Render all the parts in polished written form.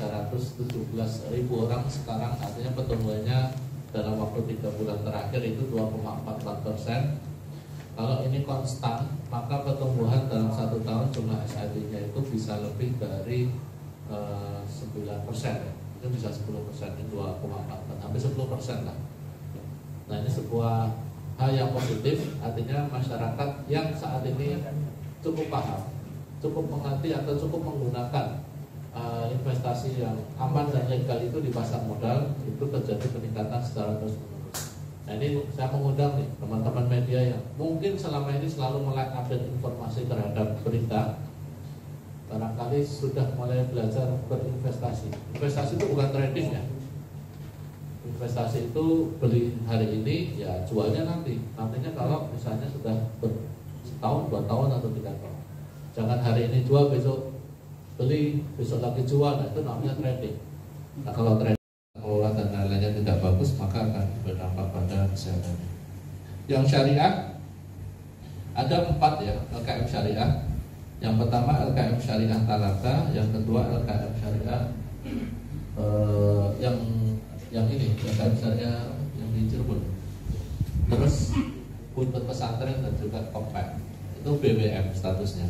317.000 orang sekarang, artinya pertumbuhannya dalam waktu 3 bulan terakhir itu 2,44%. Kalau ini konstan, maka pertumbuhan dalam 1 tahun jumlah SID-nya itu bisa lebih dari 9%, ya. Itu bisa 10%, ini 2,4, hampir 10% lah. Nah, ini sebuah hal yang positif, artinya masyarakat yang saat ini cukup paham, cukup mengerti atau cukup menggunakan investasi yang aman dan legal itu di pasar modal, itu terjadi peningkatan secara terus-menerus. Nah, ini saya mengundang nih teman-teman media yang mungkin selama ini selalu update informasi terhadap berita, barangkali sudah mulai belajar berinvestasi. Investasi itu bukan trading, ya. Investasi itu beli hari ini, ya jualnya nanti. Nantinya kalau misalnya sudah setahun, 2 tahun atau 3 tahun. Jangan hari ini jual, besok beli, besok lagi jual. Nah, itu namanya trading. Nah, kalau trading kelola dan lain-lainnya tidak bagus, maka akan berdampak pada kesehatan. Yang syariah ada 4, ya, LKM syariah. Yang pertama LKM syariah Talaka, yang kedua LKM syariah yang ini LKM syariah yang di Cirebon. Terus Buntut Pesantren dan juga Kompak. Itu BBM statusnya.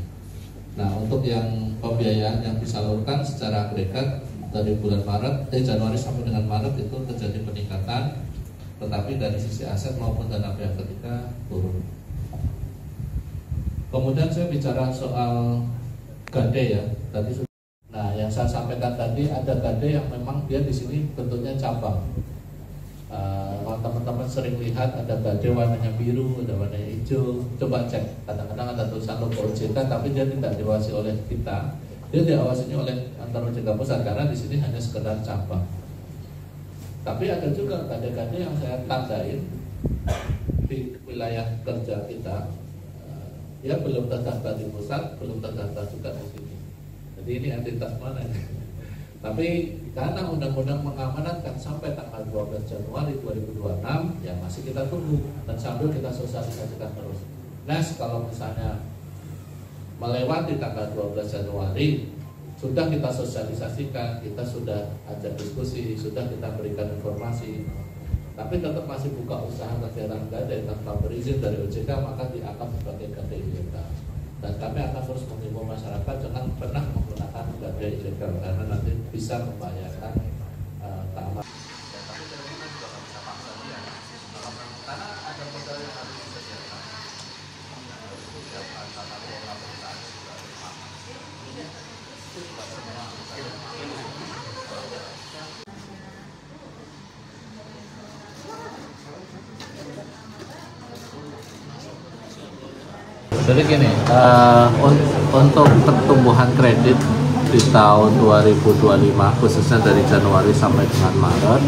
Nah, untuk yang pembiayaan yang disalurkan secara agregat dari bulan Januari sampai dengan Maret itu terjadi peningkatan, tetapi dari sisi aset maupun dana pihak ketiga turun. Kemudian saya bicara soal gade, ya. Nah, yang saya sampaikan tadi ada gade yang memang dia di sini bentuknya cabang. Teman-teman sering lihat ada gade warnanya biru, ada warnanya hijau. Coba cek, kadang-kadang ada tulisan logo OJK, tapi dia tidak diawasi oleh kita. Dia diawasinya oleh antar OJK pusat karena di sini hanya sekedar cabang. Tapi ada juga gade-gade yang saya tandain di wilayah kerja kita. Ya, belum terdaftar di pusat, belum terdaftar juga di sini. Jadi ini entitas mana ya? Tapi karena undang-undang mengamanatkan sampai tanggal 12 Januari 2026, ya masih kita tunggu dan sambil kita sosialisasikan terus. Next, kalau misalnya melewati tanggal 12 Januari, sudah kita sosialisasikan, kita sudah ajak diskusi, sudah kita berikan informasi, tapi tetap masih buka usaha kegiatan gade tanpa berizin dari OJK, maka dianggap sebagai gade ilegal. Dan kami akan terus mengimbau masyarakat jangan pernah menggunakan gade ilegal karena nanti bisa membahayakan keamanan. Tapi kita juga nggak bisa paksa dia, karena ada modal yang harus disediakan. Harus disiapkan tata kelola perusahaan juga itu juga semua. Jadi gini, untuk pertumbuhan kredit di tahun 2025 khususnya dari Januari sampai dengan Maret,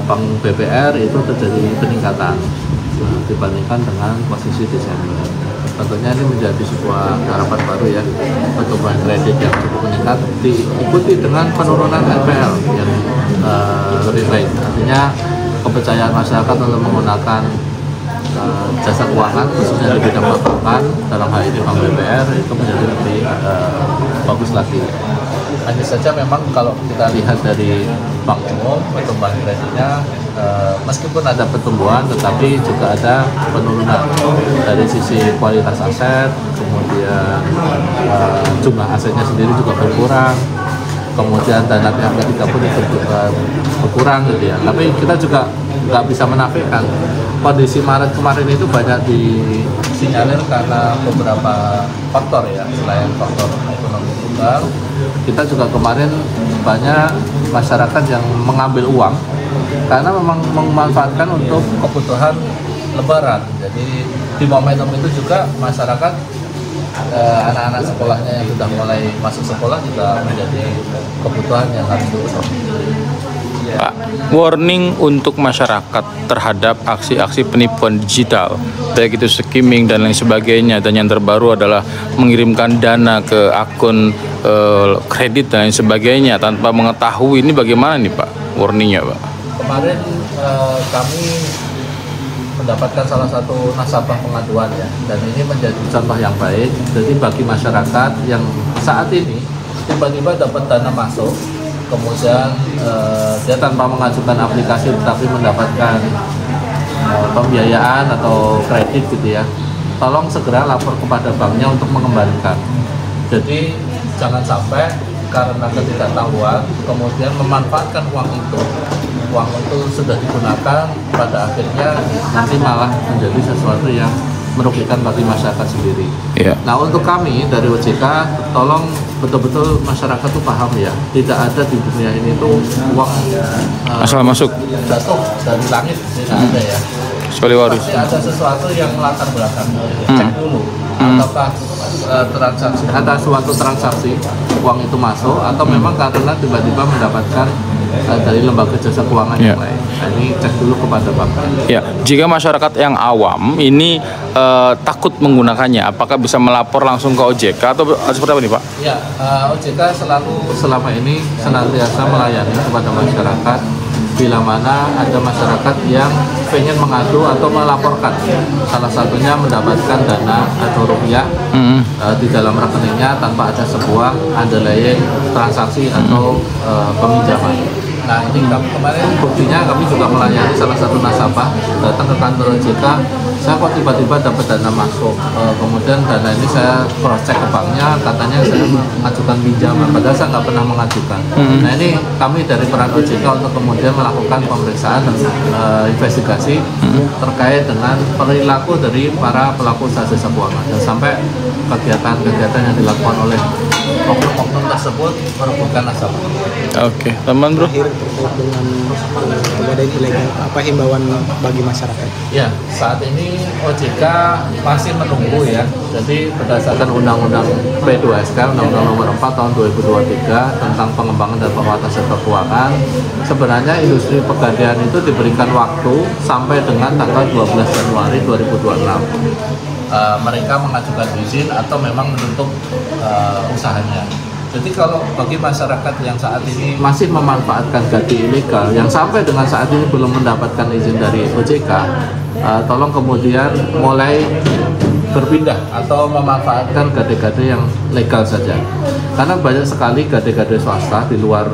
Bank BPR itu terjadi peningkatan dibandingkan dengan posisi Desember. Tentunya ini menjadi sebuah harapan baru, ya, pertumbuhan kredit yang cukup meningkat diikuti dengan penurunan NPL yang lebih baik. Artinya kepercayaan masyarakat untuk menggunakan jasa keuangan khususnya di bidang perbankan, dalam hal ini Bank BPR, itu menjadi lebih bagus lagi. Hanya saja memang kalau kita lihat dari bank umum, pertumbuhan kreditnya meskipun ada pertumbuhan, tetapi juga ada penurunan dari sisi kualitas aset, kemudian jumlah asetnya sendiri juga berkurang, kemudian dana pihak ketiga pun berkurang gitu, ya. Tapi kita juga nggak bisa menafikan kondisi Maret kemarin itu banyak disinyalir karena beberapa faktor, ya, selain faktor ekonomi global. Kita juga kemarin banyak masyarakat yang mengambil uang karena memang memanfaatkan untuk kebutuhan Lebaran. Jadi di momentum itu juga masyarakat, anak-anak sekolahnya yang sudah mulai masuk sekolah juga menjadi kebutuhan yang harus dipenuhi. Pak, warning untuk masyarakat terhadap aksi-aksi penipuan digital, baik itu skimming dan lain sebagainya, dan yang terbaru adalah mengirimkan dana ke akun kredit dan lain sebagainya tanpa mengetahui. Ini bagaimana nih Pak, warningnya Pak? Kemarin kami mendapatkan salah satu nasabah pengaduan, ya, dan ini menjadi contoh yang baik. Jadi bagi masyarakat yang saat ini tiba-tiba dapat dana masuk, kemudian dia tanpa mengajukan aplikasi tetapi mendapatkan pembiayaan atau kredit gitu ya, tolong segera lapor kepada banknya untuk mengembalikan. Jadi jangan sampai karena ketidaktahuan kemudian memanfaatkan uang itu sudah digunakan, pada akhirnya nanti malah menjadi sesuatu yang merugikan bagi masyarakat sendiri. Nah, untuk kami dari OJK, tolong betul-betul masyarakat tuh paham ya, tidak ada di dunia ini tuh uang asal masuk jatuh dari langit, tidak ada ya. Kecuali waris. Pasti ada sesuatu yang latar belakang. Cek dulu apakah ada suatu transaksi uang itu masuk atau memang karena tiba-tiba mendapatkan dari lembaga jasa keuangan yang lain. Nah, ini cek dulu kepada bank. Ya, jika masyarakat yang awam ini takut menggunakannya, apakah bisa melapor langsung ke OJK atau seperti apa nih Pak? Ya, OJK selalu selama ini senantiasa melayani kepada masyarakat bila mana ada masyarakat yang pengen mengadu atau melaporkan, salah satunya mendapatkan dana atau rupiah di dalam rekeningnya tanpa ada sebuah underlying transaksi atau peminjaman. Nah, ini kemarin buktinya kami juga melayani salah satu nasabah datang ke kantor OJK, saya kok tiba-tiba dapat dana masuk, kemudian dana ini saya cross check ke banknya, katanya saya mengajukan pinjaman, padahal saya nggak pernah mengajukan. Nah, ini kami dari peran OJK untuk kemudian melakukan pemeriksaan dan investigasi terkait dengan perilaku dari para pelaku jasa keuangan, dan sampai kegiatan-kegiatan yang dilakukan oleh oknum-oknum tersebut merugikan nasabah. Oke, teman bro. Terkait dengan pegadaian ilegal, apa himbauan bagi masyarakat? Ya, saat ini OJK masih menunggu ya. Jadi berdasarkan Undang-Undang P2SK, Undang-Undang Nomor 4 Tahun 2023 tentang pengembangan dan penguatan sektor keuangan, sebenarnya industri pegadaian itu diberikan waktu sampai dengan tanggal 12 Januari 2026. Mereka mengajukan izin atau memang menutup usahanya. Jadi kalau bagi masyarakat yang saat ini masih memanfaatkan gade ilegal yang sampai dengan saat ini belum mendapatkan izin dari OJK, tolong kemudian mulai berpindah atau memanfaatkan gade-gade yang legal saja. Karena banyak sekali gade-gade swasta di luar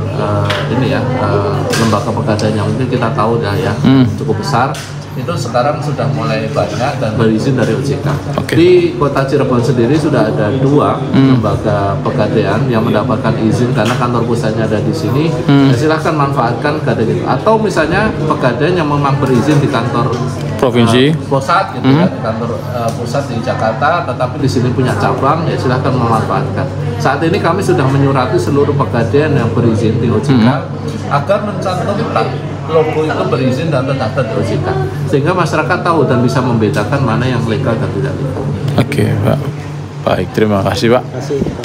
lembaga pegadaian yang mungkin kita tahu ya cukup besar. Itu sekarang sudah mulai banyak dan berizin dari OJK. Di Kota Cirebon sendiri sudah ada 2 lembaga pegadaian yang mendapatkan izin karena kantor pusatnya ada di sini. Ya, silahkan manfaatkan gade itu. Atau misalnya pegadaian yang memang berizin di kantor provinsi pusat gitu kan, kantor pusat di Jakarta, tetapi di sini punya cabang, ya silahkan memanfaatkan. Saat ini kami sudah menyurati seluruh pegadaian yang berizin di OJK agar mencantumkan logo itu berizin dan terdaftar di OJK, sehingga masyarakat tahu dan bisa membedakan mana yang legal dan tidak legal. Oke, Pak. Baik, terima kasih Pak. Terima kasih.